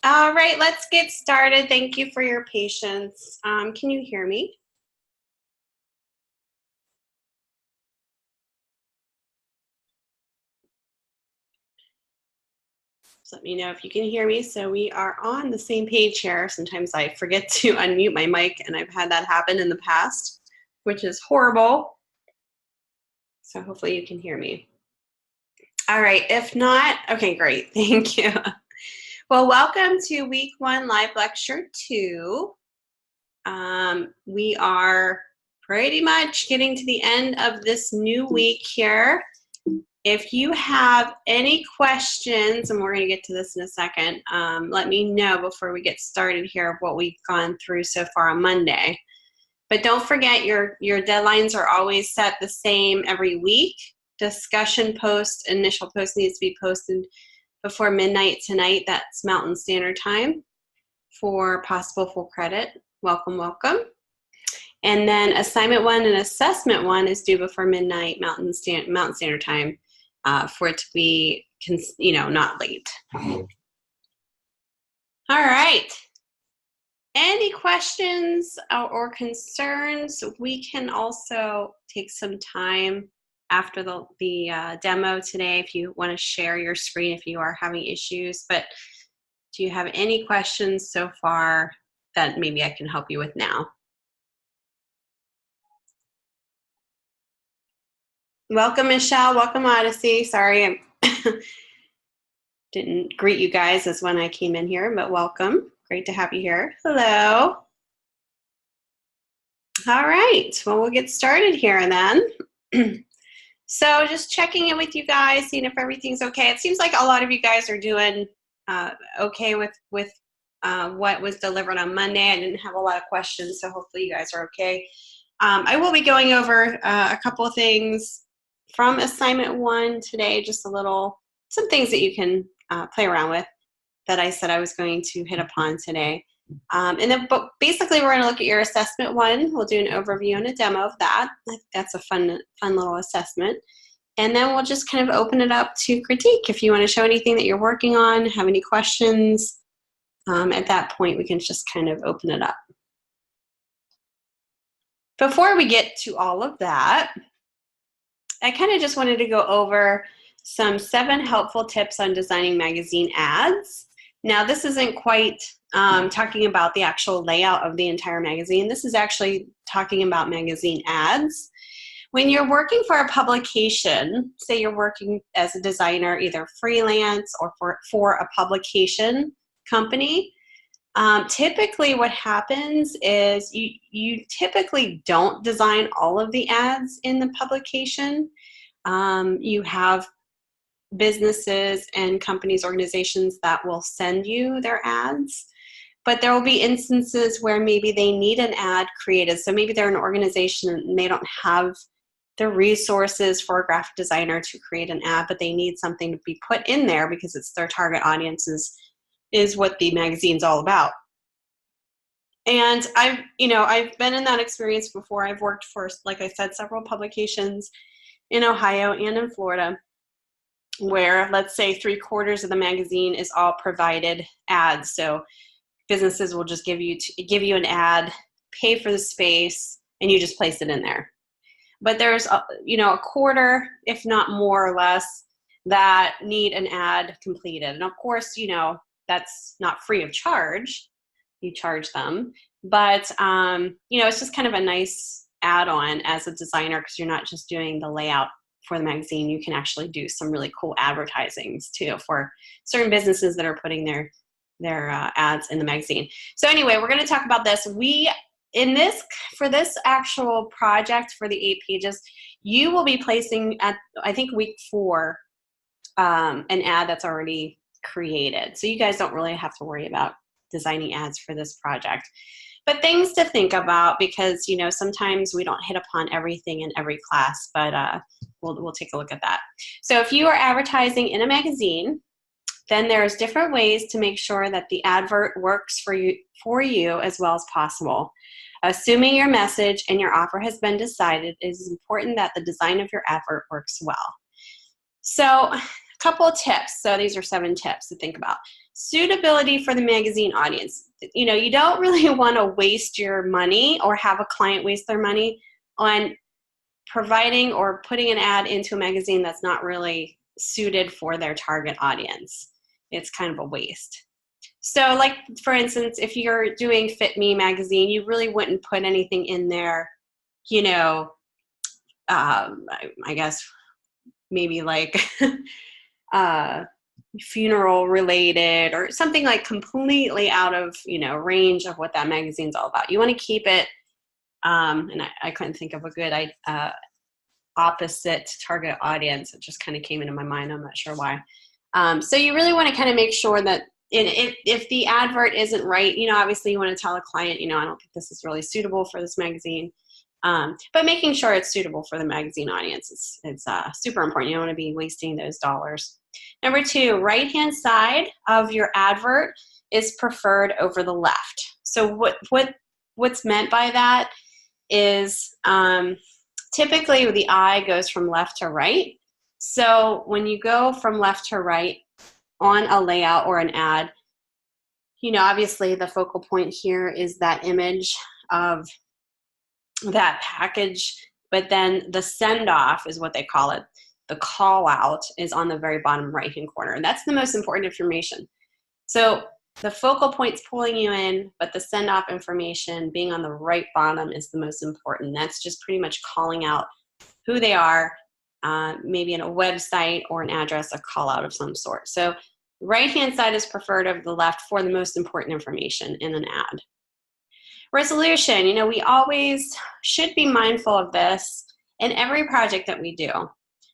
All right, let's get started. Thank you for your patience. Can you hear me? Just let me know if you can hear me. So we are on the same page here. Sometimes I forget to unmute my mic, and I've had that happen in the past, which is horrible. So hopefully you can hear me. All right, if not, okay, great. Thank you. Well, welcome to week 1 live lecture 2. We are pretty much getting to the end of this new week here. If you have any questions, and we're going to get to this in a second, let me know before we get started here of what we've gone through so far on Monday. But don't forget your deadlines are always set the same every week. Discussion post, initial post needs to be posted before midnight tonight. That's Mountain Standard Time for possible full credit. Welcome, welcome. And then assignment 1 and assessment 1 is due before midnight Mountain Standard Time for it to be, not late. All right. Any questions or concerns? We can also take some time after the demo today if you want to share your screen if you are having issues. But do you have any questions so far that maybe I can help you with now? Welcome, Michelle. Welcome, Odyssey. Sorry, I didn't greet you guys as when I came in here, but welcome. Great to have you here. Hello. All right. Well, we'll get started here then. So just checking in with you guys, seeing if everything's okay. It seems like a lot of you guys are doing okay with what was delivered on Monday. I didn't have a lot of questions, so hopefully you guys are okay. I will be going over a couple of things from assignment 1 today, just some things that you can play around with that I said I was going to hit upon today. And then basically we're going to look at your assessment 1. We'll do an overview and a demo of that. That's a fun little assessment. And then we'll just kind of open it up to critique. If you want to show anything that you're working on, have any questions, at that point we can just kind of open it up. Before we get to all of that, I kind of just wanted to go over some 7 helpful tips on designing magazine ads. Now, this isn't quite talking about the actual layout of the entire magazine. This is actually talking about magazine ads. When you're working for a publication, say you're working as a designer, either freelance or for a publication company, typically what happens is you typically don't design all of the ads in the publication. You have businesses and companies, organizations that will send you their ads, but there will be instances where maybe they need an ad created. So maybe they're an organization and they don't have the resources for a graphic designer to create an ad, but they need something to be put in there because it's their target audiences is what the magazine's all about. And I've been in that experience before. I've worked for, like I said, several publications in Ohio and in Florida where, let's say, 3/4 of the magazine is all provided ads. So businesses will just give you an ad, pay for the space, and you just place it in there. But there's a quarter, if not more or less, that need an ad completed. And of course, that's not free of charge. You charge them. But, it's just kind of a nice add-on as a designer because you're not just doing the layout for the magazine. You can actually do some really cool advertisings too for certain businesses that are putting their ads in the magazine. So anyway, we're going to talk about this. For this actual project for the 8 pages, you will be placing at, I think, week 4, an ad that's already created. So you guys don't really have to worry about designing ads for this project. But things to think about because, sometimes we don't hit upon everything in every class, but we'll take a look at that. So if you are advertising in a magazine, then there's different ways to make sure that the advert works for you as well as possible. Assuming your message and your offer has been decided, it is important that the design of your advert works well. So a couple of tips. So these are 7 tips to think about. suitability for the magazine audience. You know, you don't really want to waste your money or have a client waste their money on providing or putting an ad into a magazine that's not really suited for their target audience. It's kind of a waste. So like, for instance, if you're doing Fit Me magazine, you really wouldn't put anything in there, you know, I guess maybe like funeral related or something like completely out of, you know, range of what that magazine's all about. You want to keep it, and I couldn't think of a good opposite target audience. It just kind of came into my mind. I'm not sure why. So you really want to kind of make sure that if the advert isn't right, you know, obviously you want to tell a client, you know, I don't think this is really suitable for this magazine. But making sure it's suitable for the magazine audience, it's super important. You don't want to be wasting those dollars. Number 2, right-hand side of your advert is preferred over the left. So what's meant by that is typically the eye goes from left to right. So when you go from left to right on a layout or an ad, you know, obviously the focal point here is that image of that package, but then the send off is what they call it. The call out is on the very bottom right hand corner, and that's the most important information. So the focal point's pulling you in, but the send off information being on the right bottom is the most important. That's just pretty much calling out who they are, maybe in a website or an address, a call out of some sort. So right hand side is preferred over the left for the most important information in an ad. Resolution, you know, we always should be mindful of this in every project that we do.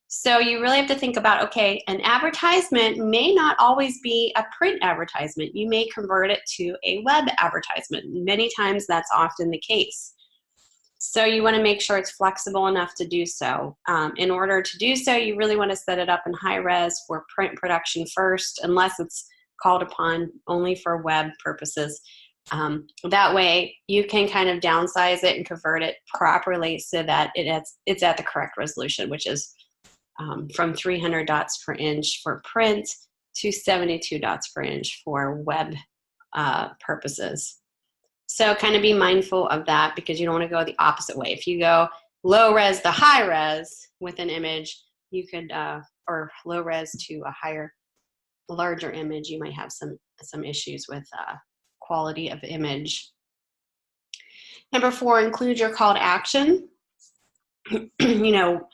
So you really have to think about, okay, an advertisement may not always be a print advertisement. You may convert it to a web advertisement. Many times that's often the case. So you want to make sure it's flexible enough to do so. In order to do so, you really want to set it up in high res for print production first, unless it's called upon only for web purposes. That way you can kind of downsize it and convert it properly so that it's at the correct resolution, which is from 300 dots per inch for print to 72 dots per inch for web purposes. So kind of be mindful of that, because you don't want to go the opposite way. If you go low res to high res with an image, you could, or low res to a larger image, you might have some issues with quality of image. Number 4, include your call to action. You know,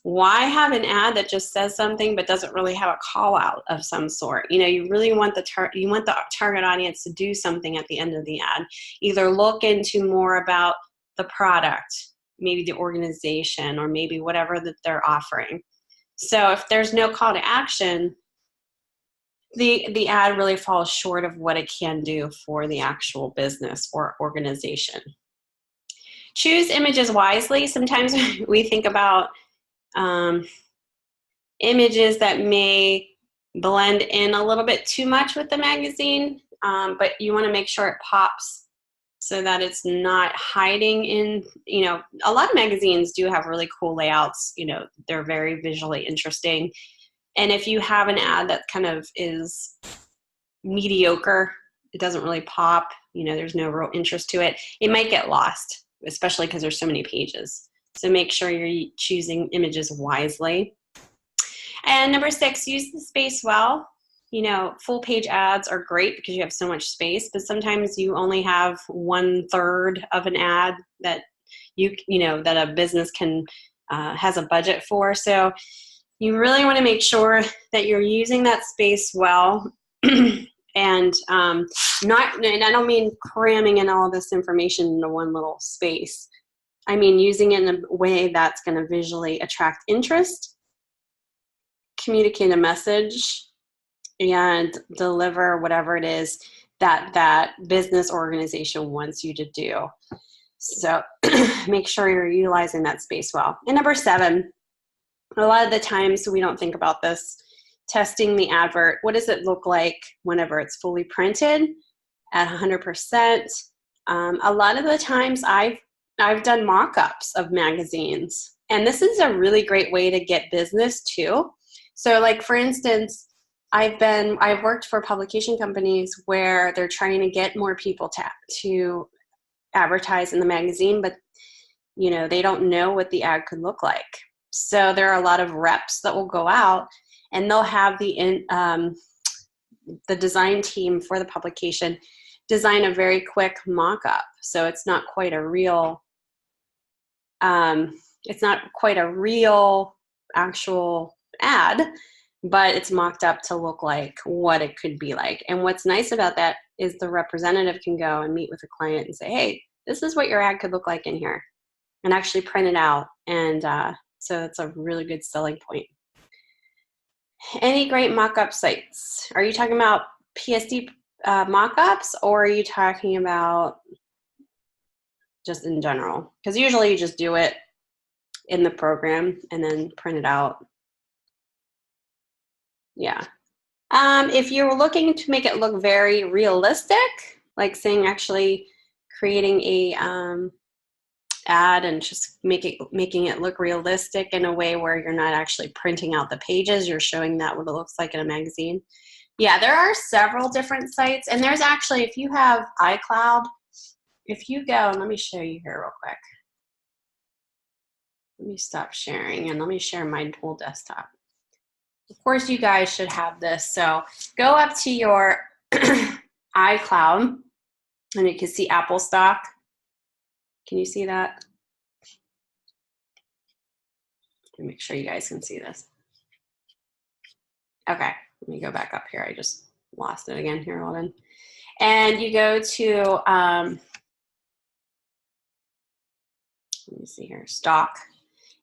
why have an ad that just says something but doesn't really have a call out of some sort? You know, you really want the target audience to do something at the end of the ad. Either look into more about the product, maybe the organization, or maybe whatever that they're offering. So if there's no call to action, the ad really falls short of what it can do for the actual business or organization. Choose images wisely. Sometimes we think about images that may blend in a little bit too much with the magazine, but you want to make sure it pops so that it's not hiding in, you know, a lot of magazines do have really cool layouts. You know, they're very visually interesting. And if you have an ad that kind of is mediocre, it doesn't really pop, you know, there's no real interest to it, it might get lost, especially because there's so many pages. So make sure you're choosing images wisely. And number 6, use the space well. You know, full page ads are great because you have so much space, but sometimes you only have 1/3 of an ad that you know, that a business can has a budget for. So you really want to make sure that you're using that space well, and I don't mean cramming in all this information into one little space. I mean using it in a way that's going to visually attract interest, communicate a message, and deliver whatever it is that business organization wants you to do. So make sure you're utilizing that space well. And number 7, a lot of the times we don't think about this, testing the advert. What does it look like whenever it's fully printed at 100%? A lot of the times I've done mock-ups of magazines, and this is a really great way to get business too. So like, for instance, I've worked for publication companies where they're trying to get more people to advertise in the magazine, but you know, they don't know what the ad could look like. So there are a lot of reps that will go out and they'll have the design team for the publication design a very quick mock-up. So it's not quite a real, actual ad, but it's mocked up to look like what it could be like. And what's nice about that is the representative can go and meet with a client and say, hey, this is what your ad could look like in here, and actually print it out. And so it's a really good selling point. Any great mock-up sites? Are you talking about PSD mock-ups, or are you talking about just in general? Because usually you just do it in the program and then print it out. Yeah. If you're looking to make it look very realistic, like saying actually creating a ad and just making it look realistic in a way where you're not actually printing out the pages, you're showing that what it looks like in a magazine. Yeah, there are several different sites, and there's actually, if you have iCloud, if you go, let me show you here real quick. Let me stop sharing and let me share my whole desktop. Of course, you guys should have this. So go up to your iCloud and you can see Apple stock. Can you see that? Let me make sure you guys can see this. Okay, let me go back up here. I just lost it again here. Hold on. And you go to, let me see here, stock.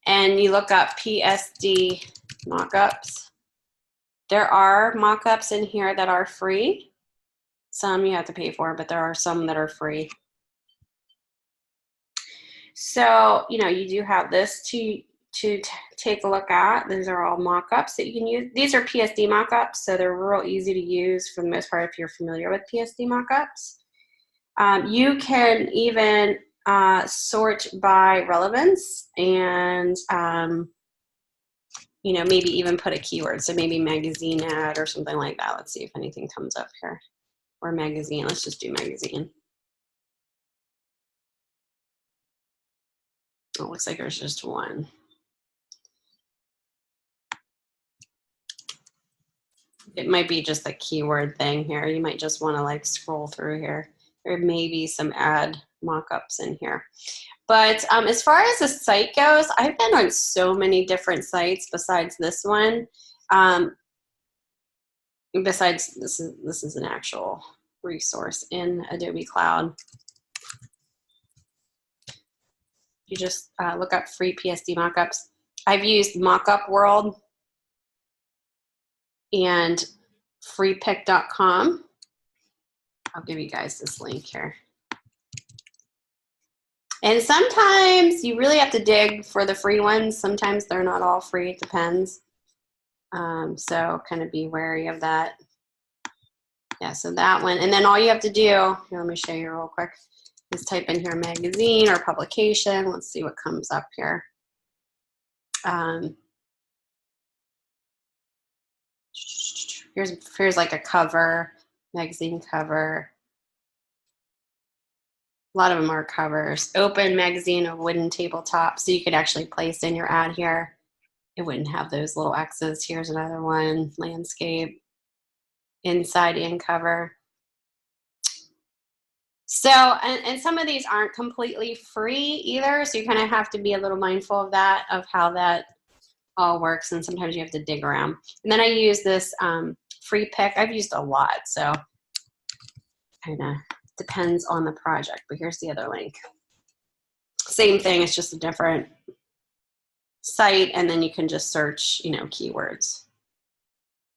And you look up PSD mockups. There are mockups in here that are free. Some you have to pay for, but there are some that are free. So, you know, you do have this to take a look at. These are all mockups that you can use. These are PSD mockups, so they're real easy to use for the most part if you're familiar with PSD mockups. You can even sort by relevance and, you know, maybe even put a keyword. So maybe magazine ad or something like that. Let's see if anything comes up here. Or magazine. Let's just do magazine. Oh, it looks like there's just one. It might be just a keyword thing here. You might just want to like scroll through here. There may be some ad mock-ups in here. But as far as the site goes, I've been on so many different sites besides this one. Besides, this is an actual resource in Adobe Cloud. You just look up free PSD mockups. I've used Mockup World and freepick.com. I'll give you guys this link here. And sometimes you really have to dig for the free ones. Sometimes they're not all free, it depends. So kind of be wary of that. Yeah, so that one. And then all you have to do, here, let me show you real quick, is type in here magazine or publication. Let's see what comes up here. Here's like a cover, magazine cover. A lot of them are covers. Open magazine, a wooden tabletop. So you could actually place in your ad here. It wouldn't have those little X's. Here's another one, landscape, inside in cover. So, and some of these aren't completely free either. So you kind of have to be a little mindful of that, of how that all works. And sometimes you have to dig around. And then I use this free pick. I've used a lot. So kind of depends on the project, but here's the other link. Same thing, it's just a different site, and then you can just search, you know, keywords.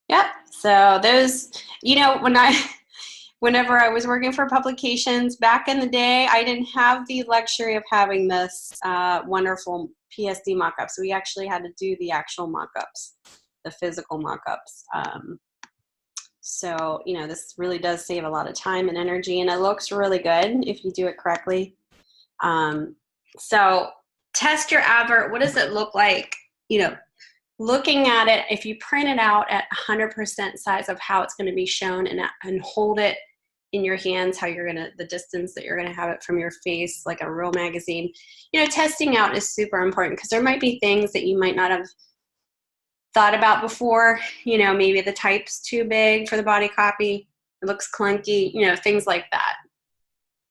Yep, so those, you know, whenever I was working for publications back in the day, I didn't have the luxury of having this wonderful PSD mockups. We actually had to do the actual mockups, the physical mockups. So, you know, this really does save a lot of time and energy, and it looks really good if you do it correctly. So test your advert. What does it look like, you know, looking at it, if you print it out at 100% size of how it's going to be shown and hold it in your hands, how you're going to, the distance that you're going to have it from your face, like a real magazine, you know, testing out is super important because there might be things that you might not have thought about before. You know, maybe the type's too big for the body copy, it looks clunky, you know, things like that.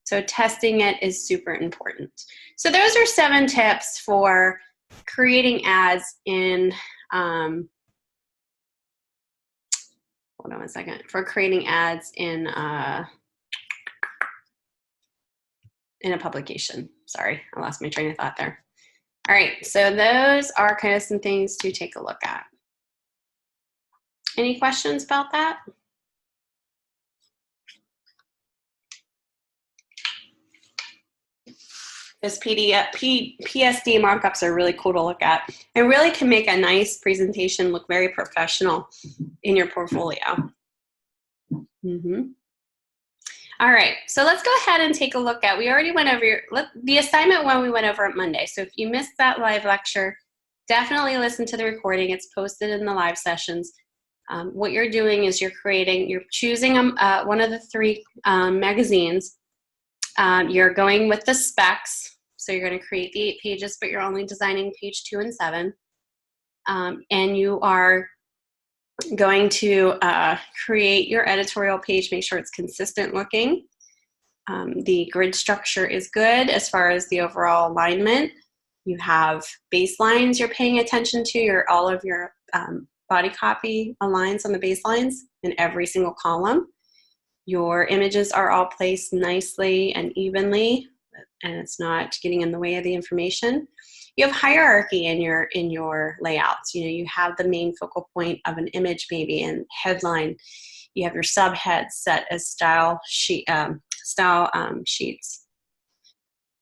So testing it is super important. So those are 7 tips for creating ads in, hold on one second, for creating ads in a publication. Sorry, I lost my train of thought there. All right, so those are kind of some things to take a look at. Any questions about that? This PSD markups are really cool to look at and really can make a nice presentation look very professional in your portfolio. All right, so let's go ahead and take a look at, we already went over the assignment one we went over on Monday. So if you missed that live lecture, definitely listen to the recording. It's posted in the live sessions. What you're doing is you're choosing one of the 3 magazines. You're going with the specs. So you're going to create the 8 pages, but you're only designing page 2 and 7. And you are going to create your editorial page, make sure it's consistent looking. The grid structure is good as far as the overall alignment. You have baselines you're paying attention to. All of your body copy aligns on the baselines in every single column. Your images are all placed nicely and evenly, and it's not getting in the way of the information. You have hierarchy in your layouts. You know, you have the main focal point of an image, maybe in headline. You have your subheads set as style sheets.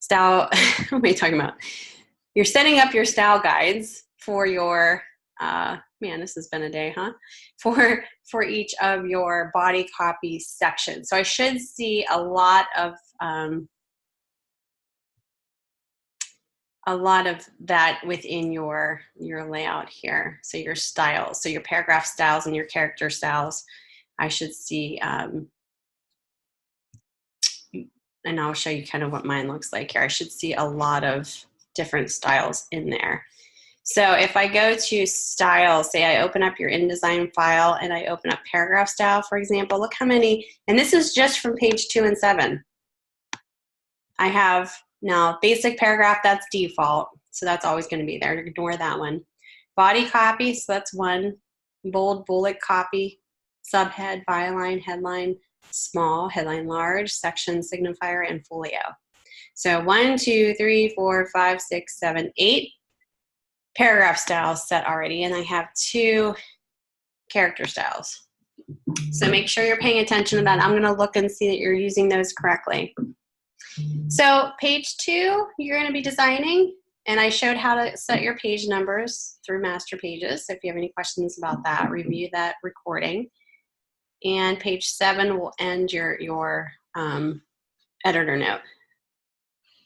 What am I talking about? You're setting up your style guides for your, man, this has been a day, huh? For each of your body copy sections. So I should see a lot of that within your layout here. So your styles, so your paragraph styles and your character styles, I should see, and I'll show you kind of what mine looks like here. I should see a lot of different styles in there. So if I go to style, say I open up your InDesign file and I open up paragraph style, for example, look how many, and this is just from page 2 and 7. I have now basic paragraph, that's default. So that's always going to be there. Ignore that one. Body copy, so that's 1. Bold, bullet copy, subhead, byline, headline, small, headline large, section, signifier, and folio. So 1, 2, 3, 4, 5, 6, 7, 8 paragraph styles set already, and I have 2 character styles. So make sure you're paying attention to that. I'm going to look and see that you're using those correctly. So page 2, you're going to be designing, and I showed how to set your page numbers through master pages. So if you have any questions about that, review that recording. And page 7 will end your editor note.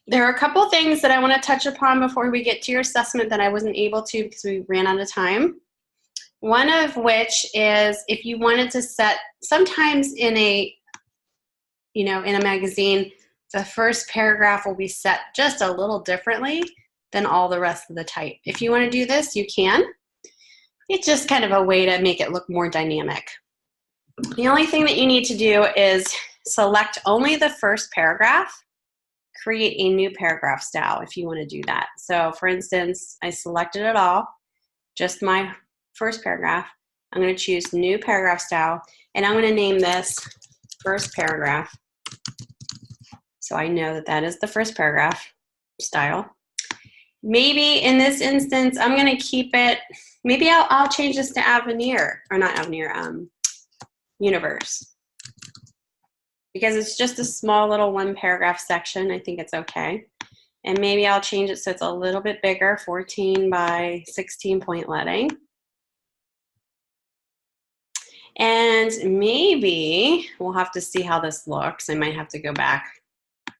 There are a couple things that I want to touch upon before we get to your assessment that I wasn't able to because we ran out of time. One of which is if you wanted to set, sometimes in a magazine, the first paragraph will be set just a little differently than all the rest of the type. If you want to do this, you can. It's just kind of a way to make it look more dynamic. The only thing that you need to do is select only the first paragraph, create a new paragraph style if you want to do that. So for instance, I selected it all, just my first paragraph. I'm going to choose new paragraph style, and I'm going to name this first paragraph. So I know that that is the first paragraph style. Maybe in this instance, I'm going to keep it, maybe I'll change this to Avenir, or not Avenir, Universe. Because it's just a small little 1 paragraph section, I think it's okay. And maybe I'll change it so it's a little bit bigger, 14 by 16 point leading. And maybe we'll have to see how this looks. I might have to go back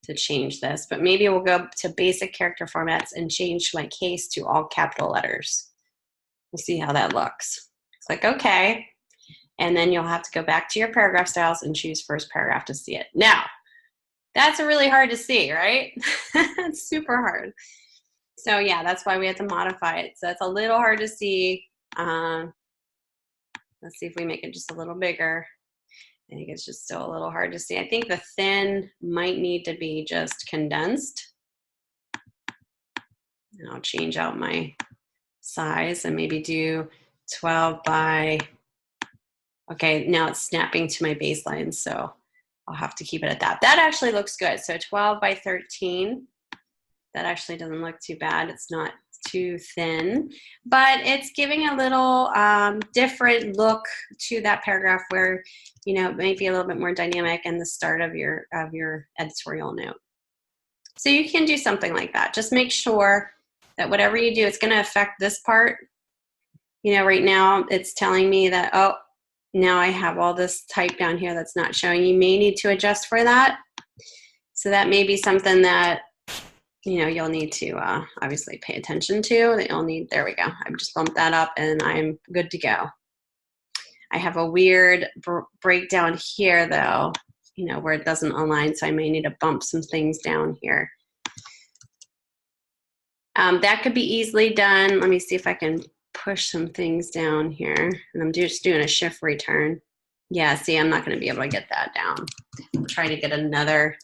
to change this, but maybe we'll go to basic character formats and change my case to all capital letters. We'll see how that looks. Click OK. And then you'll have to go back to your paragraph styles and choose first paragraph to see it. Now, that's really hard to see, right? It's super hard. So yeah, that's why we have to modify it. So it's a little hard to see. Let's see if we make it just a little bigger. I think it's just still a little hard to see. I think the thin might need to be just condensed. And I'll change out my size and maybe do 12 by, okay, now it's snapping to my baseline, so I'll have to keep it at that. That actually looks good. So 12 by 13, that actually doesn't look too bad. It's not too thin, but it's giving a little different look to that paragraph where, you know, it may be a little bit more dynamic in the start of your editorial note. So you can do something like that. Just make sure that whatever you do, it's going to affect this part. You know, right now it's telling me that, oh, now I have all this type down here that's not showing. You may need to adjust for that. So that may be something that, you know, you'll need to obviously pay attention to. That you'll need, there we go. I've just bumped that up and I'm good to go. I have a weird breakdown here though, you know, where it doesn't align. So I may need to bump some things down here. That could be easily done. Let me see if I can push some things down here. And I'm just doing a shift return. Yeah, see, I'm not going to be able to get that down. I'll try to get another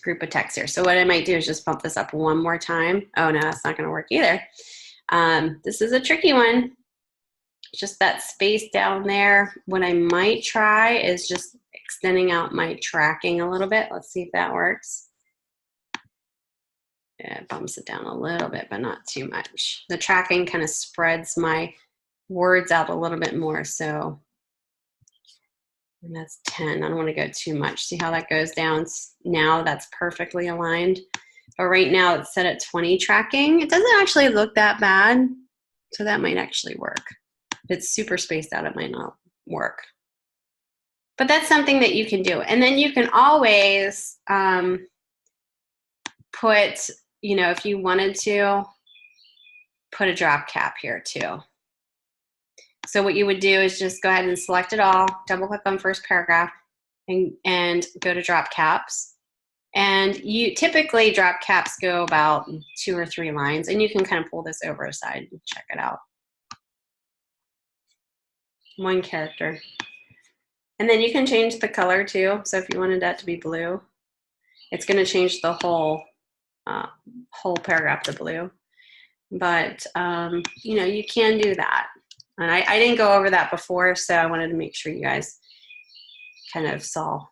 group of text here. So what I might do is just bump this up one more time. Oh no, that's not going to work either. This is a tricky one. Just that space down there. What I might try is just extending out my tracking a little bit. Let's see if that works. Yeah, it bumps it down a little bit, but not too much. The tracking kind of spreads my words out a little bit more. So, and that's 10. I don't want to go too much. See how that goes down? Now that's perfectly aligned. But right now it's set at 20 tracking. It doesn't actually look that bad. So that might actually work. If it's super spaced out, it might not work. But that's something that you can do. And then you can always put, you know, if you wanted to, put a drop cap here too. So what you would do is just go ahead and select it all, double click on first paragraph and go to drop caps. And you typically drop caps go about 2 or 3 lines, and you can kind of pull this over aside and check it out. 1 character. And then you can change the color too. So if you wanted that to be blue, it's going to change the whole paragraph to blue. But you know, you can do that. And I didn't go over that before, so I wanted to make sure you guys kind of saw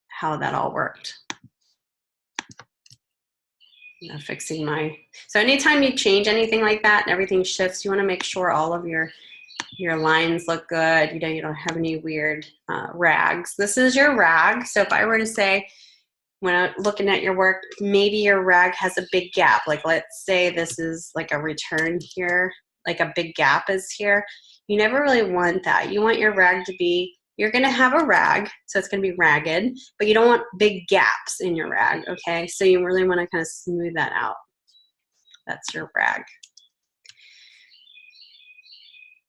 how that all worked. Now fixing my, so anytime you change anything like that and everything shifts, you want to make sure all of your lines look good. You know, you don't have any weird rags. This is your rag. So if I were to say, when I'm looking at your work, maybe your rag has a big gap. Like let's say this is like a return here, like a big gap is here. You never really want that. You want your rag to be, you're going to have a rag, so it's going to be ragged, but you don't want big gaps in your rag, okay? So you really want to kind of smooth that out. That's your rag.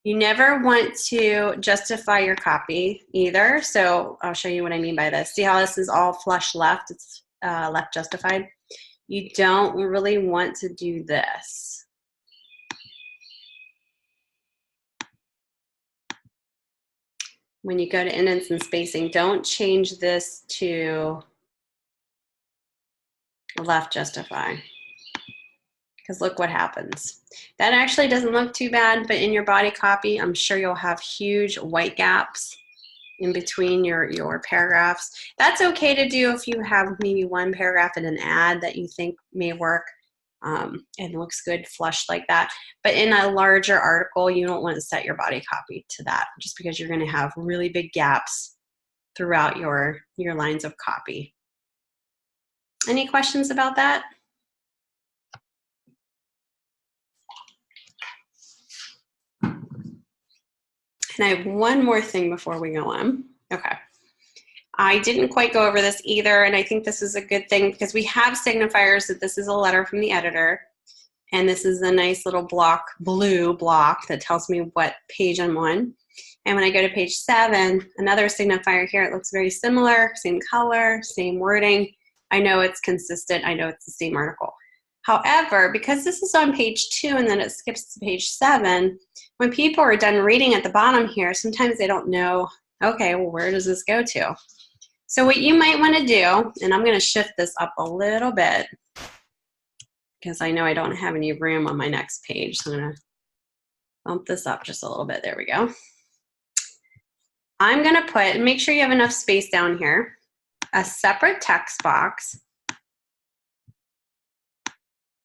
You never want to justify your copy either. So I'll show you what I mean by this. See how this is all flush left? It's left justified. You don't really want to do this. When you go to indents and spacing, don't change this to left justify. Because look what happens. That actually doesn't look too bad, but in your body copy, I'm sure you'll have huge white gaps in between your paragraphs. That's okay to do if you have maybe 1 paragraph in an ad that you think may work and looks good flushed like that. But in a larger article, you don't want to set your body copy to that, just because you're going to have really big gaps throughout your lines of copy. Any questions about that? And I have one more thing before we go on. Okay. I didn't quite go over this either, and I think this is a good thing because we have signifiers that this is a letter from the editor. And this is a nice little block, blue block, that tells me what page I'm on. And when I go to page 7, another signifier here, it looks very similar, same color, same wording. I know it's consistent, I know it's the same article. However, because this is on page 2 and then it skips to page 7, when people are done reading at the bottom here, sometimes they don't know, okay, well, where does this go to? So what you might want to do, and I'm going to shift this up a little bit because I know I don't have any room on my next page. So I'm going to bump this up just a little bit. There we go. I'm going to put, and make sure you have enough space down here, a separate text box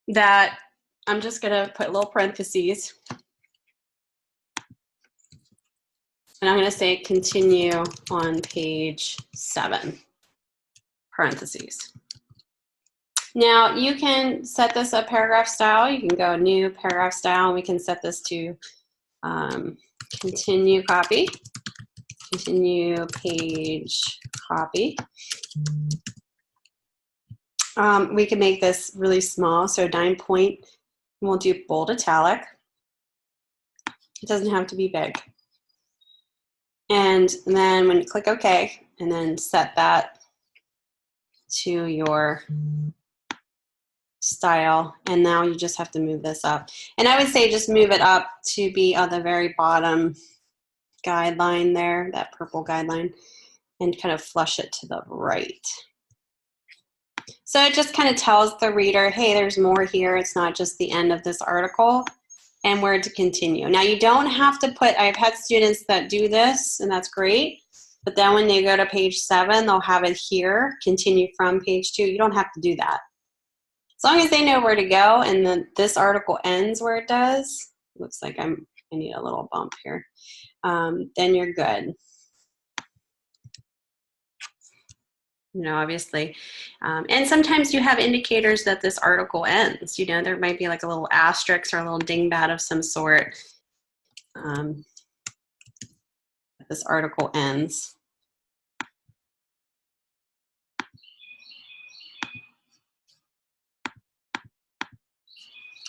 that I'm just going to put little parentheses. And I'm going to say continue on page 7, parentheses. Now you can set this a paragraph style. You can go new paragraph style. And we can set this to continue copy, continue page copy. We can make this really small, so 9 point. We'll do bold italic. It doesn't have to be big. And then when you click OK, and then set that to your style, and now you just have to move this up. And I would say just move it up to be on the very bottom guideline there, that purple guideline, and kind of flush it to the right. So it just kind of tells the reader, hey, there's more here. It's not just the end of this article, and where to continue. Now you don't have to put, I've had students that do this, and that's great, but then when they go to page 7, they'll have it here, continue from page 2. You don't have to do that. As long as they know where to go, and then this article ends where it does, looks like I need a little bump here, then you're good. You know, obviously. And sometimes you have indicators that this article ends. You know, there might be like a little asterisk or a little dingbat of some sort. This article ends.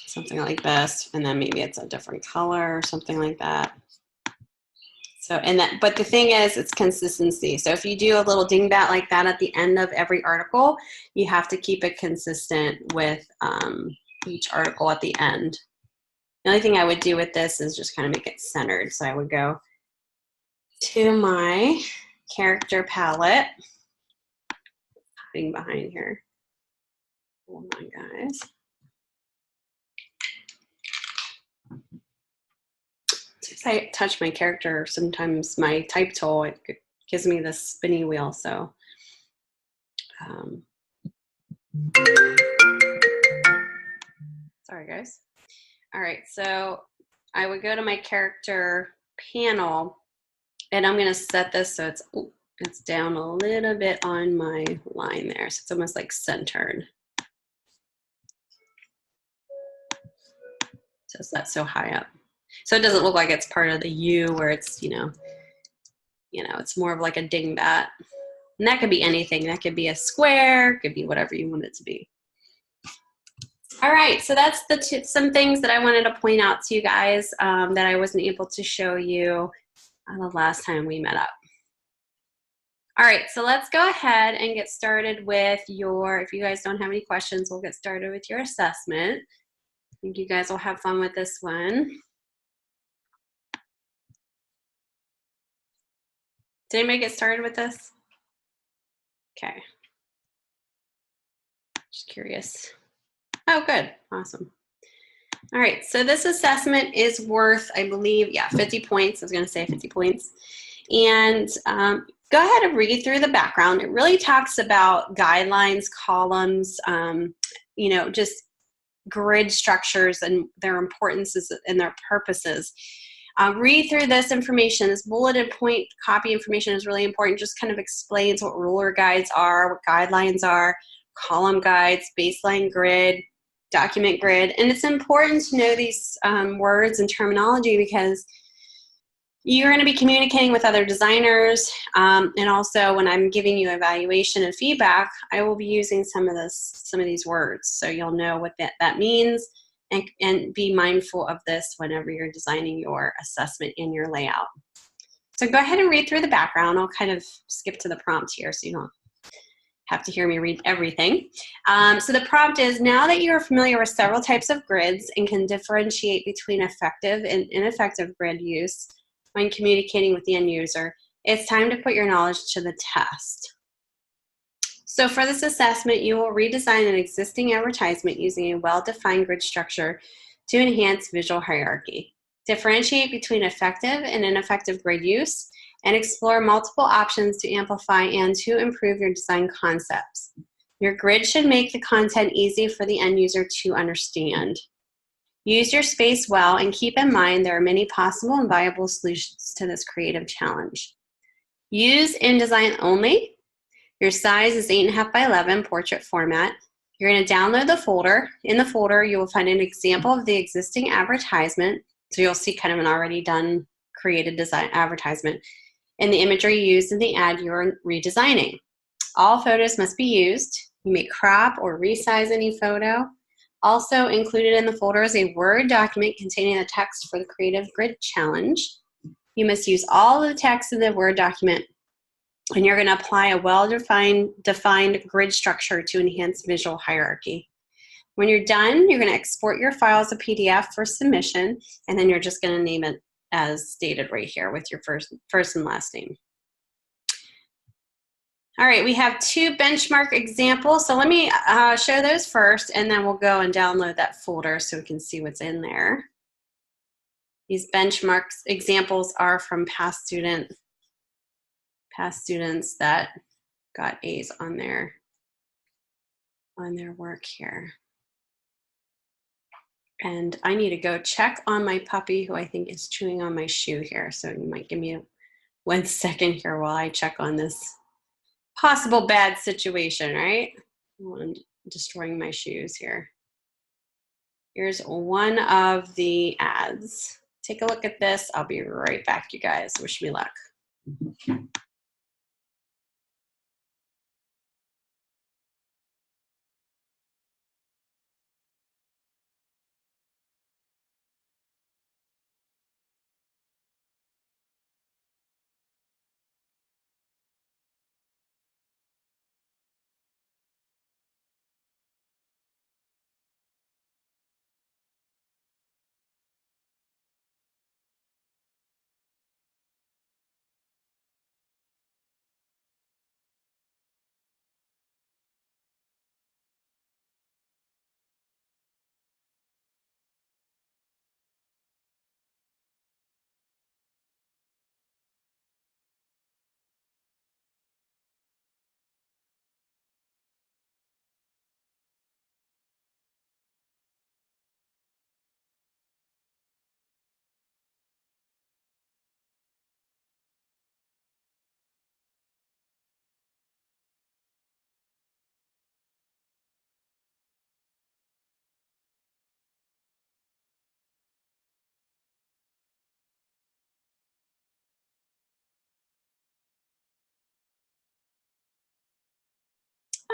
Something like this, and then maybe it's a different color or something like that. So, and that, but the thing is, it's consistency. So if you do a little dingbat like that at the end of every article, you have to keep it consistent with each article at the end. The only thing I would do with this is just kind of make it centered. So I would go to my character palette, hiding behind here. Hold on, guys. If I touch my character, sometimes my type tool, it gives me this spinny wheel. So sorry guys. All right, so I would go to my character panel, and I'm going to set this so it's down a little bit on my line there, so it's almost like centered. So it's not so high up. So it doesn't look like it's part of the U where it's, you know, it's more of like a dingbat. And that could be anything. That could be a square, it could be whatever you want it to be. All right, so that's some things that I wanted to point out to you guys that I wasn't able to show you the last time we met up. All right, so let's go ahead and get started with your, if you guys don't have any questions, we'll get started with your assessment. I think you guys will have fun with this one. Did anybody get started with this? Okay. Just curious. Oh, good. Awesome. All right. So this assessment is worth, I believe, yeah, 50 points. I was going to say 50 points. And go ahead and read through the background. It really talks about guidelines, columns, you know, just grid structures and their importances and their purposes. Read through this information. This bulleted point copy information is really important. Just kind of explains what ruler guides are, what guidelines are, column guides, baseline grid, document grid. And it's important to know these words and terminology because you're going to be communicating with other designers. And also when I'm giving you evaluation and feedback, I will be using some of these words. So you'll know what that means and be mindful of this whenever you're designing your assessment and your layout. So go ahead and read through the background. I'll kind of skip to the prompt here so you don't have to hear me read everything. So the prompt is, now that you are familiar with several types of grids and can differentiate between effective and ineffective grid use when communicating with the end user, it's time to put your knowledge to the test. So for this assessment, you will redesign an existing advertisement using a well-defined grid structure to enhance visual hierarchy. Differentiate between effective and ineffective grid use, and explore multiple options to amplify and to improve your design concepts. Your grid should make the content easy for the end user to understand. Use your space well, and keep in mind there are many possible and viable solutions to this creative challenge. Use InDesign only. Your size is 8.5 by 11 portrait format. You're going to download the folder. In the folder, you will find an example of the existing advertisement. So you'll see kind of an already done created design advertisement and the imagery used in the ad you're redesigning. All photos must be used. You may crop or resize any photo. Also included in the folder is a Word document containing the text for the Creative Grid Challenge. You must use all of the text in the Word document, and you're going to apply a well-defined grid structure to enhance visual hierarchy. When you're done, you're going to export your file as a PDF for submission, and then you're just going to name it as stated right here with your first and last name. All right, we have 2 benchmark examples. So let me show those first, and then we'll go and download that folder so we can see what's in there. These benchmarks examples are from past students that got A's on their work here. And I need to go check on my puppy, who I think is chewing on my shoe here. So you might give me 1 second here while I check on this possible bad situation, right? I'm destroying my shoes here. Here's one of the ads. Take a look at this. I'll be right back, you guys. Wish me luck.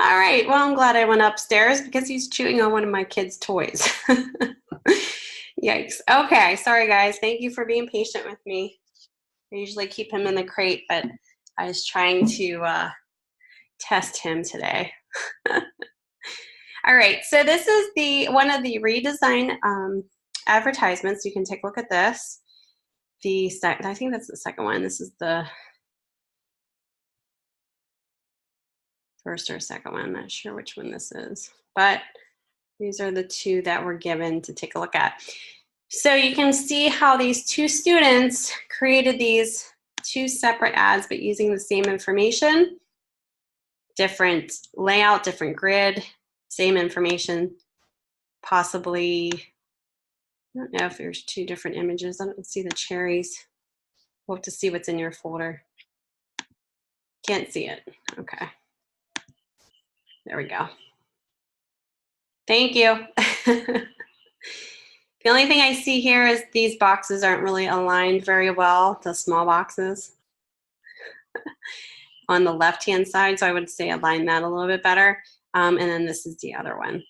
All right, well, I'm glad I went upstairs because he's chewing on one of my kids' toys. Yikes. Okay, sorry guys. Thank you for being patient with me. I usually keep him in the crate, but I was trying to test him today. All right, so this is one of the redesign advertisements. You can take a look at this. I think that's the second one. This is the first or second one. I'm not sure which one this is, but these are the 2 that were given to take a look at. So you can see how these 2 students created these 2 separate ads, but using the same information, different layout, different grid, same information, possibly, I don't know if there's 2 different images. I don't see the cherries. We'll have to see what's in your folder. Can't see it. Okay. There we go. Thank you. The only thing I see here is these boxes aren't really aligned very well, the small boxes on the left-hand side. So I would say align that a little bit better. And then this is the other one.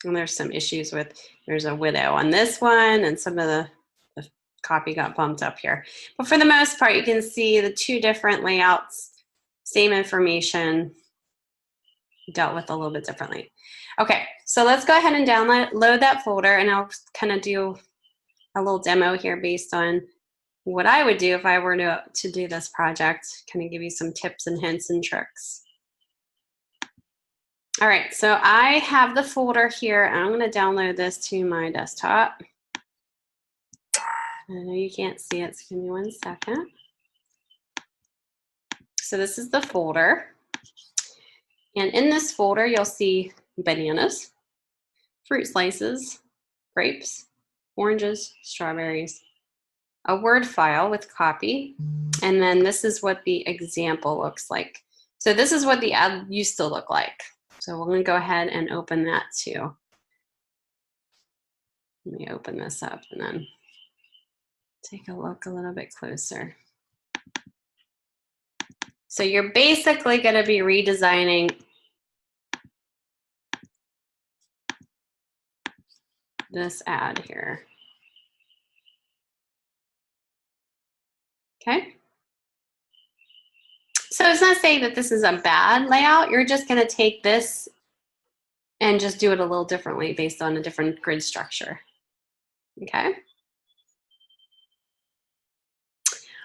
And there's some issues with, there's a widow on this one, and some of the copy got bumped up here. But for the most part, you can see the two different layouts, same information, dealt with a little bit differently. Okay, so let's go ahead and download that folder, and I'll kind of do a little demo here based on what I would do if I were to do this project, kind of give you some tips and hints and tricks. All right, so I have the folder here, and I'm going to download this to my desktop. I know you can't see it, so give me 1 second. So this is the folder. And in this folder, you'll see bananas, fruit slices, grapes, oranges, strawberries, a Word file with copy, and then this is what the example looks like. So this is what the ad used to look like. So we're going to go ahead and open that too. Let me open this up and then take a look a little bit closer. So you're basically going to be redesigning this ad here. Okay. So it's not saying that this is a bad layout. You're just going to take this and just do it a little differently based on a different grid structure. Okay.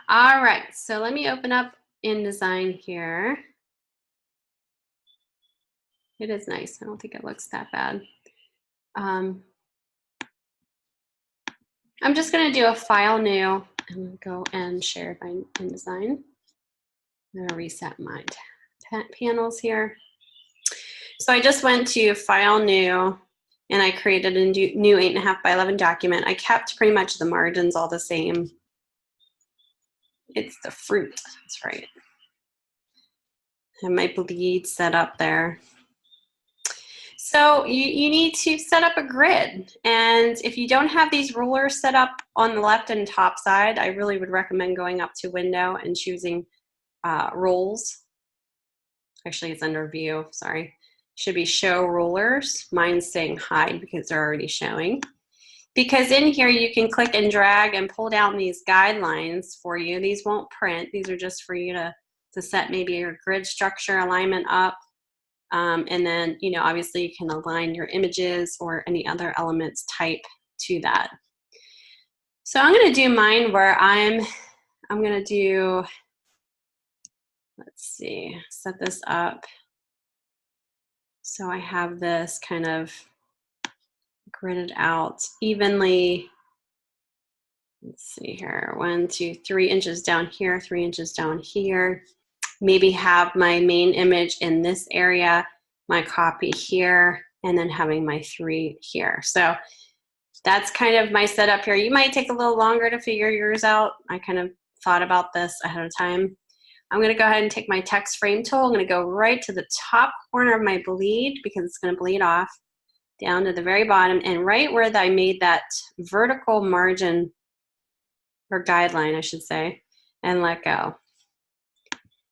All right, so let me open up InDesign here. It is nice. I don't think it looks that bad. I'm just going to do a file new and go and share my InDesign. I'm going to reset my panels here. So I just went to file new, and I created a new 8.5 by 11 document. I kept pretty much the margins all the same. It's the fruit, that's right. I have my bleed set up there. So you need to set up a grid. And if you don't have these rulers set up on the left and top side, I really would recommend going up to window and choosing rules. Actually, it's under view, sorry. Should be show rulers. Mine's saying hide because they're already showing. Because in here you can click and drag and pull down these guidelines for you. These won't print. These are just for you to set maybe your grid structure alignment up. And then, you know, obviously you can align your images or any other elements type to that. So I'm going to do mine where I'm going to do, let's see, set this up. So I have this kind of gridded out evenly. Let's see here, 1, 2, 3 inches down here, 3 inches down here. Maybe have my main image in this area, my copy here, and then having my 3 here. So that's kind of my setup here. You might take a little longer to figure yours out. I kind of thought about this ahead of time. I'm going to go ahead and take my text frame tool. I'm going to go right to the top corner of my bleed because it's going to bleed off down to the very bottom, and right where I made that vertical margin or guideline, I should say, and let go.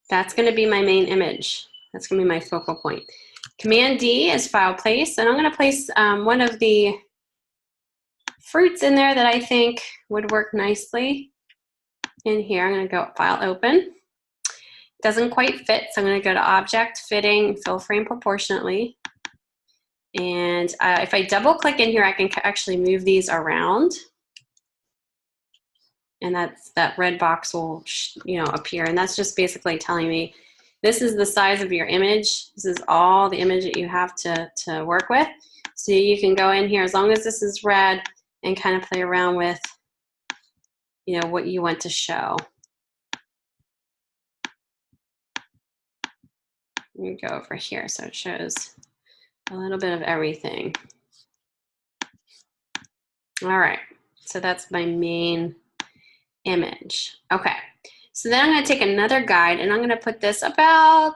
That's going to be my main image. That's going to be my focal point. Command D is file place, and I'm going to place one of the fruits in there that I think would work nicely in here. I'm going to go file open. Doesn't quite fit, so I'm going to go to object, fitting, fill frame proportionately. And if I double click in here, I can actually move these around. And that red box will, you know, appear. And that's just basically telling me this is the size of your image. This is all the image that you have to work with. So you can go in here as long as this is red and kind of play around with, you know, what you want to show. Let me go over here so it shows a little bit of everything. All right, so that's my main image. Okay, so then I'm going to take another guide and I'm going to put this about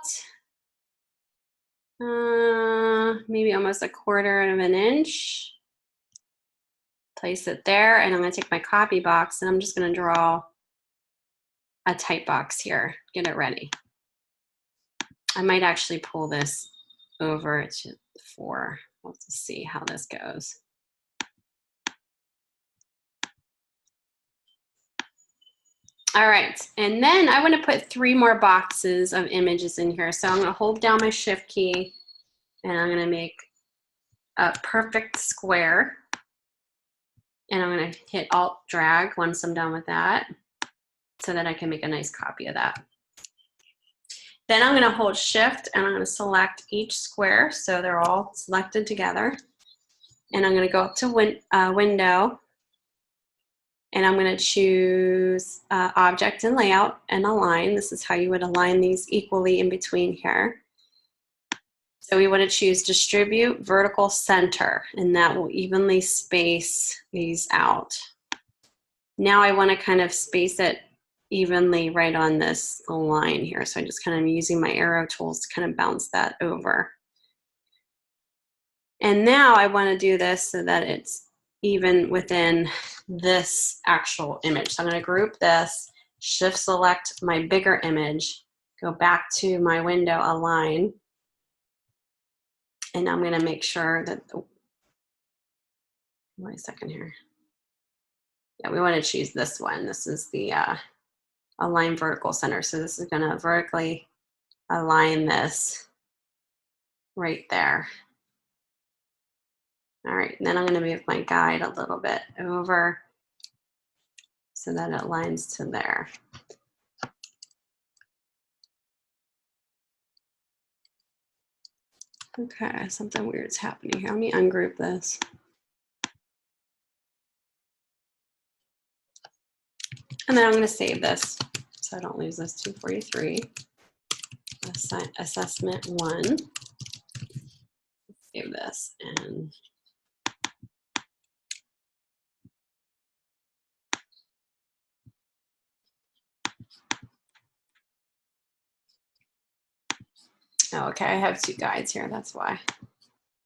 maybe almost 1/4 of an inch. Place it there, and I'm going to take my copy box and I'm just going to draw a type box here. Get it ready. I might actually pull this over to 4. Let's see how this goes. All right, and then I want to put 3 more boxes of images in here. So I'm going to hold down my shift key and I'm going to make a perfect square. And I'm going to hit Alt drag once I'm done with that so that I can make a nice copy of that. Then I'm going to hold shift and I'm going to select each square so they're all selected together. And I'm going to go up to window and I'm going to choose object and layout and align. This is how you would align these equally in between here. So we want to choose distribute vertical center, and that will evenly space these out. Now I want to kind of space it evenly right on this line here. So I just kind of using my arrow tools to kind of bounce that over. And now I want to do this so that it's even within this actual image. So I'm going to group this, shift select my bigger image, go back to my window align, and I'm going to make sure that wait a second here. Yeah, we want to choose this one. This is the align vertical center. So this is going to vertically align this right there. All right, and then I'm going to move my guide a little bit over so that it aligns to there. Okay, something weird's happening here. Let me ungroup this. And then I'm going to save this so I don't lose this 243. Assessment 1. Save this and oh, okay, I have 2 guides here, that's why.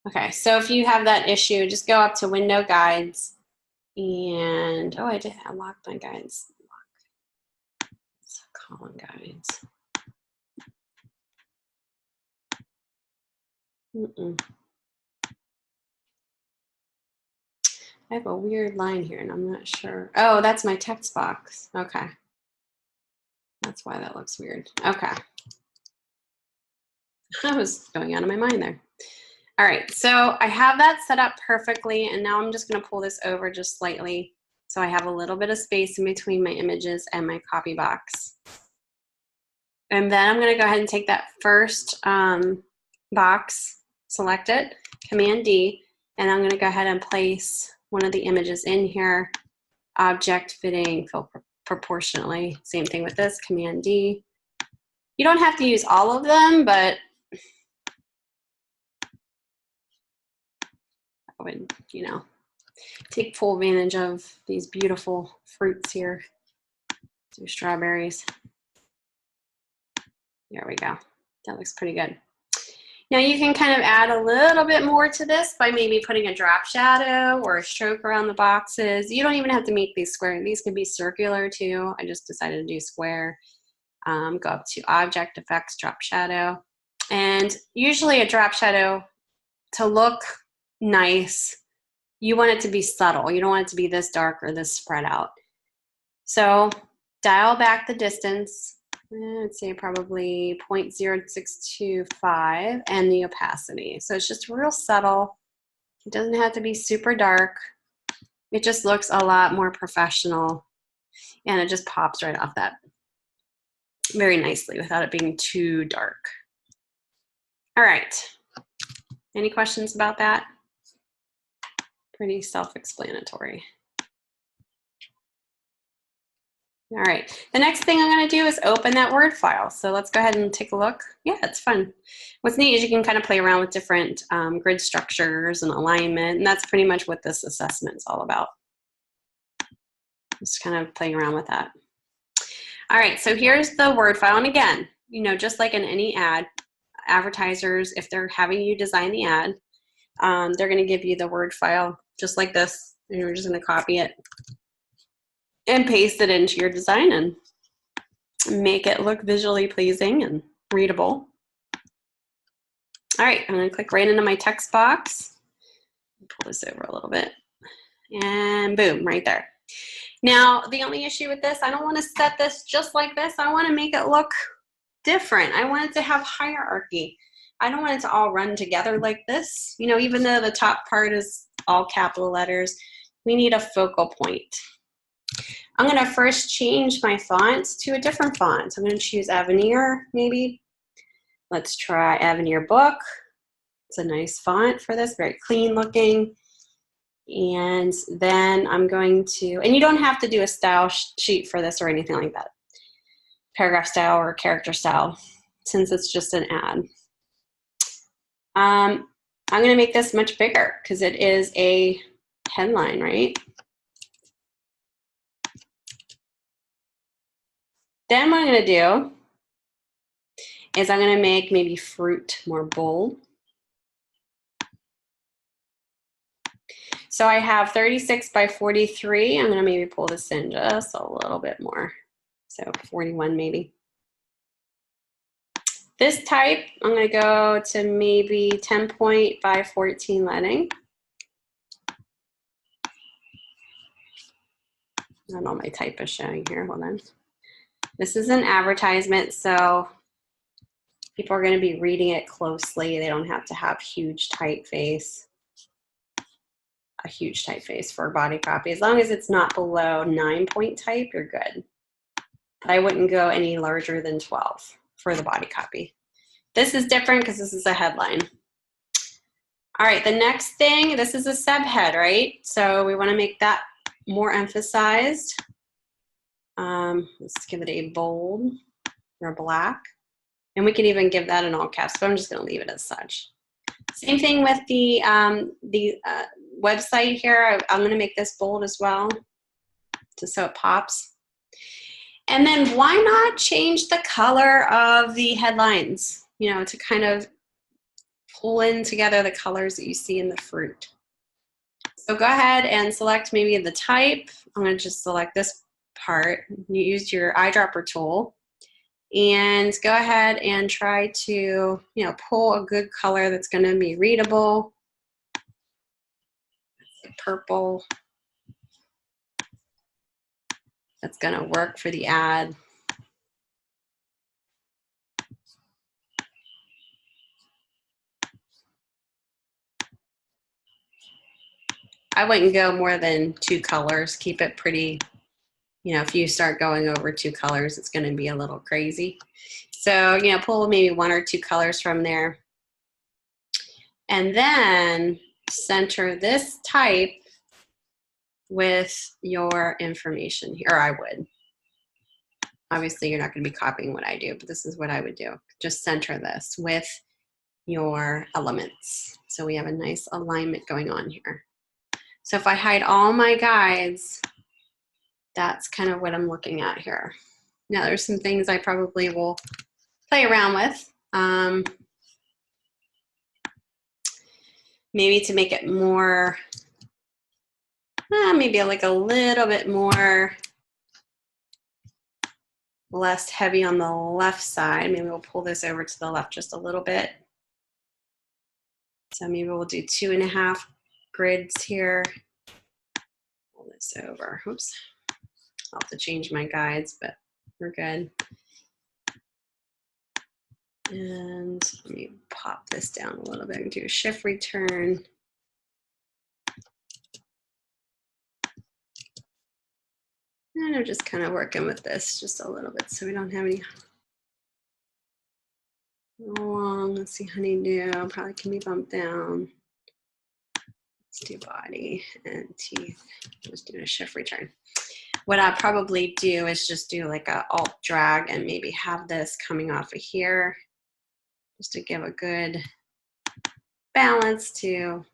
Okay, so if you have that issue, just go up to window guides and, oh, I did unlock my guides. It's column guides. I have a weird line here and I'm not sure. Oh, that's my text box. Okay. That's why that looks weird. Okay. I was going out of my mind there. All right, so I have that set up perfectly, and now I'm just going to pull this over just slightly so I have a little bit of space in between my images and my copy box. And then I'm going to go ahead and take that first box, select it, Command D, and I'm going to go ahead and place one of the images in here, object fitting, fill proportionately. Same thing with this, Command D. You don't have to use all of them, but I would, you know, take full advantage of these beautiful fruits here. Do strawberries. There we go. That looks pretty good. Now you can kind of add a little bit more to this by maybe putting a drop shadow or a stroke around the boxes. You don't even have to make these square. These can be circular too. I just decided to do square. Go up to Object Effects, Drop Shadow. And usually a drop shadow, to look nice, you want it to be subtle. You don't want it to be this dark or this spread out. So dial back the distance. I'd say probably 0.0625 and the opacity. So it's just real subtle. It doesn't have to be super dark. It just looks a lot more professional and it just pops right off that very nicely without it being too dark. All right. Any questions about that? Pretty self-explanatory. All right, the next thing I'm going to do is open that Word file. So let's go ahead and take a look. Yeah, it's fun. What's neat is you can kind of play around with different grid structures and alignment, and that's pretty much what this assessment is all about. Just kind of playing around with that. All right, so here's the Word file, and again, you know, just like in any ad, advertisers, if they're having you design the ad, they're going to give you the Word file just like this, and you're just going to copy it and paste it into your design and make it look visually pleasing and readable. All right, I'm going to click right into my text box. Pull this over a little bit. And boom, right there. Now, the only issue with this, I don't want to set this just like this. I want to make it look different. I want it to have hierarchy. I don't want it to all run together like this. You know, even though the top part is all capital letters, we need a focal point. I'm going to first change my fonts to a different font. I'm going to choose Avenir, maybe. Let's try Avenir Book. It's a nice font for this, very clean looking. And then I'm going to, and you don't have to do a style sheet for this or anything like that. Paragraph style or character style, since it's just an ad. I'm going to make this much bigger because it is a headline, right? Then what I'm going to do is I'm going to make maybe fruit more bold. So I have 36 by 43. I'm going to maybe pull this in just a little bit more. So 41 maybe. This type, I'm going to go to maybe 10 point by 14 leading. I don't know what my type is showing here. Hold on. This is an advertisement, so people are going to be reading it closely. They don't have to have huge typeface. A huge typeface for a body copy. As long as it's not below 9-point type, you're good. But I wouldn't go any larger than 12 for the body copy. This is different because this is a headline. All right, the next thing, this is a subhead, right? So we want to make that more emphasized. Let's give it a bold or black. And we can even give that in all caps, but I'm just going to leave it as such. Same thing with the website here. I'm going to make this bold as well, just so it pops. And then why not change the color of the headlines, you know, to kind of pull in together the colors that you see in the fruit. So go ahead and select maybe the type. I'm going to just select this part. You use your eyedropper tool and go ahead and try to, you know, pull a good color that's going to be readable. Purple. That's going to work for the ad. I wouldn't go more than 2 colors. Keep it pretty, you know, if you start going over 2 colors, it's going to be a little crazy. So, you know, pull maybe 1 or 2 colors from there. And then center this type with your information here, or I would. Obviously, you're not going to be copying what I do, but this is what I would do. Just center this with your elements. So we have a nice alignment going on here. So if I hide all my guides, that's kind of what I'm looking at here. Now there's some things I probably will play around with. Maybe to make it more, maybe like a little bit more, less heavy on the left side. Maybe we'll pull this over to the left just a little bit. So maybe we'll do 2.5 grids here. Pull this over. Oops. I'll have to change my guides, but we're good. And let me pop this down a little bit and do a shift return. And I'm just kind of working with this just a little bit so we don't have any long. Let's see, honeydew probably can be bumped down. Let's do body and teeth. Just do a shift return. What I'll probably do is just do like a alt drag and maybe have this coming off of here just to give a good balance to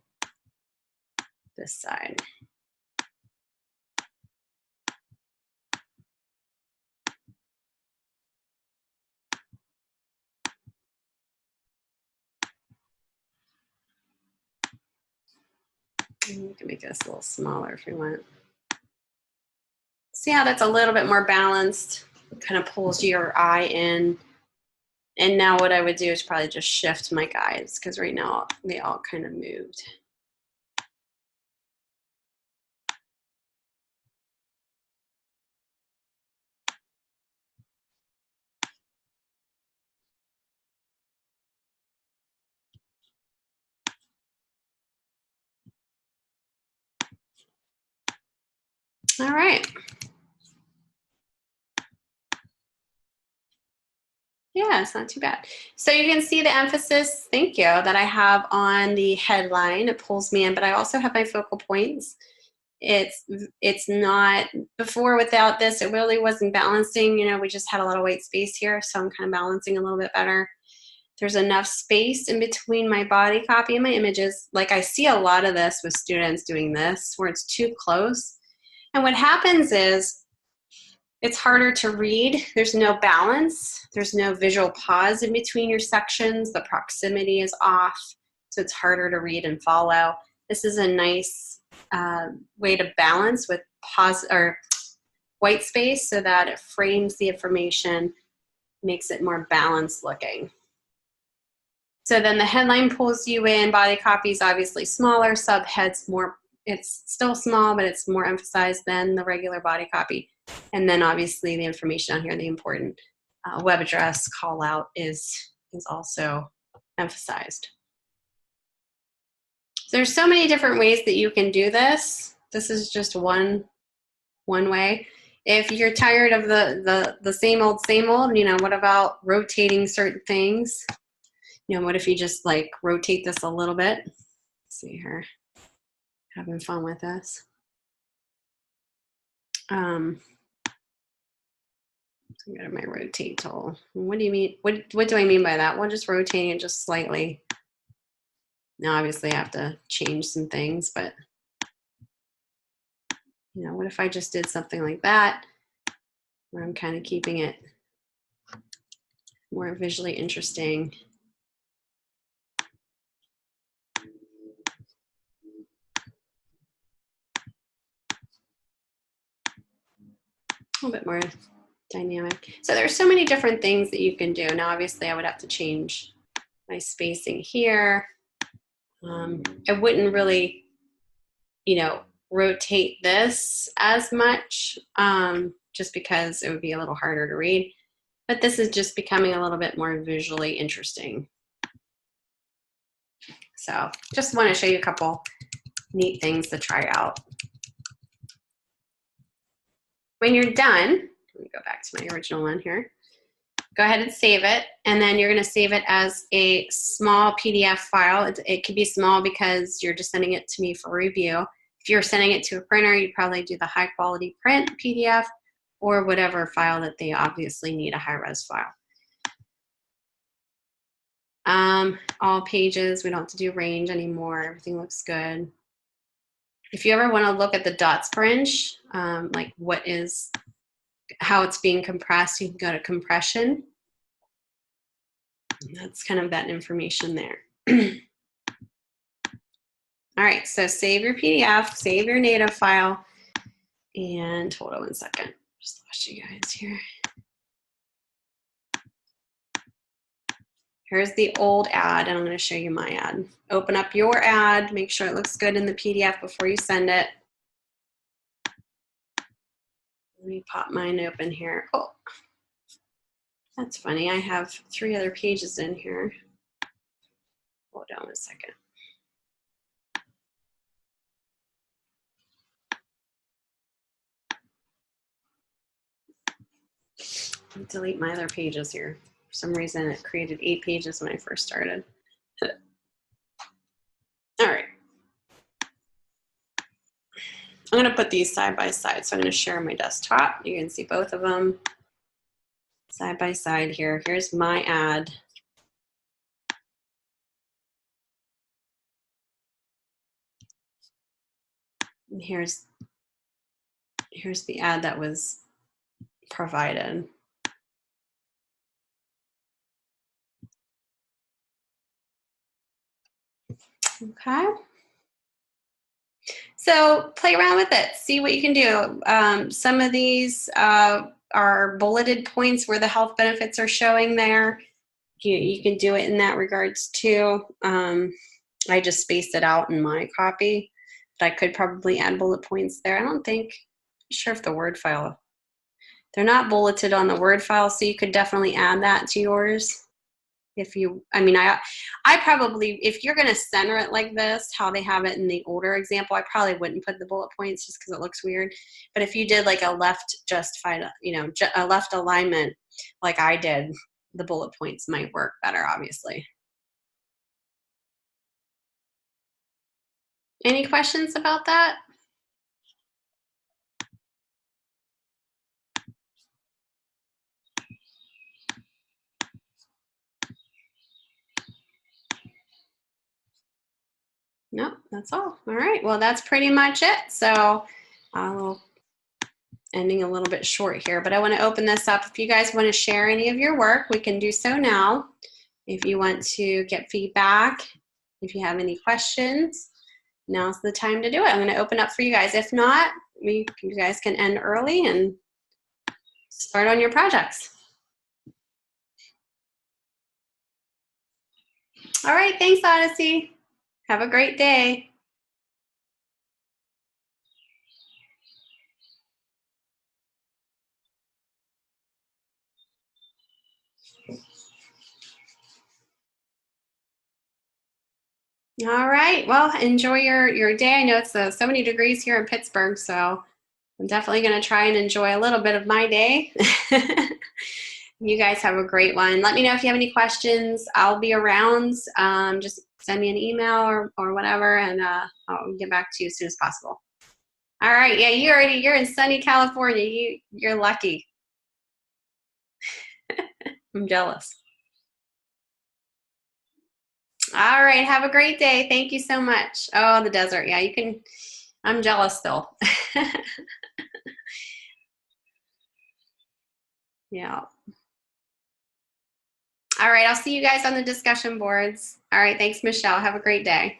this side. And we can make this a little smaller if we want. See how that's a little bit more balanced? It kind of pulls your eye in. And now what I would do is probably just shift my guides because right now they all kind of moved. All right. Yeah, it's not too bad. So you can see the emphasis, thank you, that I have on the headline. It pulls me in, but I also have my focal points. It's not, before without this, it really wasn't balancing. You know, we just had a lot of white space here, so I'm kind of balancing a little bit better. There's enough space in between my body copy and my images. Like I see a lot of this with students doing this, where it's too close. And what happens is, it's harder to read. There's no balance. There's no visual pause in between your sections. The proximity is off, so it's harder to read and follow. This is a nice way to balance with pause or white space so that it frames the information, makes it more balanced looking. So then the headline pulls you in. Body copy is obviously smaller. Subheads more. It's still small, but it's more emphasized than the regular body copy. And then obviously the information on here, the important web address call out is also emphasized. So there's so many different ways that you can do this. This is just one way. If you're tired of the same old, you know, what about rotating certain things? You know, what if you just like rotate this a little bit? Let's see here, having fun with this. So go to my rotate tool. What do you mean? What do I mean by that? Well, just rotating it just slightly. Now, obviously, I have to change some things, but you know, what if I just did something like that, where I'm kind of keeping it more visually interesting? A little bit more dynamic. So there's so many different things that you can do. Now, obviously, I would have to change my spacing here. I wouldn't really, you know, rotate this as much just because it would be a little harder to read. But this is just becoming a little bit more visually interesting. So just want to show you a couple neat things to try out. When you're done, let me go back to my original one here. Go ahead and save it, and then you're going to save it as a small PDF file. It could be small because you're just sending it to me for review. If you're sending it to a printer, you'd probably do the high quality print PDF or whatever file that they obviously need, a high-res file. All pages, we don't have to do range anymore. Everything looks good. If you ever want to look at the dots per inch, like how it's being compressed, you can go to compression. That's kind of that information there. All right, so save your PDF, save your native file, and hold on one second. Just lost you guys here. Here's the old ad, and I'm going to show you my ad. Open up your ad, make sure it looks good in the PDF before you send it. Let me pop mine open here. Oh, that's funny. I have 3 other pages in here. Hold on a second. Delete my other pages here. For some reason, it created 8 pages when I first started. All right. I'm going to put these side by side. So I'm going to share my desktop. You can see both of them side by side here. Here's my ad. And here's the ad that was provided. Okay. So play around with it. See what you can do. Some of these are bulleted points where the health benefits are showing there. You can do it in that regards too. I just spaced it out in my copy, but I could probably add bullet points there. I'm sure if the Word file, they're not bulleted on the Word file, so you could definitely add that to yours. If you, I mean, I probably, if you're going to center it like this, how they have it in the older example, I probably wouldn't put the bullet points just because it looks weird. But if you did like a left justified, you know, a left alignment like I did, the bullet points might work better, obviously. Any questions about that? No, that's all. All right. Well, that's pretty much it. So I'll ending a little bit short here, but I want to open this up. If you guys want to share any of your work, we can do so now. If you want to get feedback, if you have any questions, now's the time to do it. I'm going to open up for you guys. If not, you guys can end early and start on your projects. All right. Thanks, Odyssey. Have a great day. All right. Well, enjoy your day. I know it's so many degrees here in Pittsburgh, so I'm definitely going to try and enjoy a little bit of my day. You guys have a great one. Let me know if you have any questions. I'll be around. Just send me an email or whatever, and I'll get back to you as soon as possible. All right. Yeah, you're in sunny California. You're lucky. I'm jealous. All right. Have a great day. Thank you so much. Oh, the desert. Yeah, you can. I'm jealous still. Yeah. All right. I'll see you guys on the discussion boards. All right. Thanks, Michelle. Have a great day.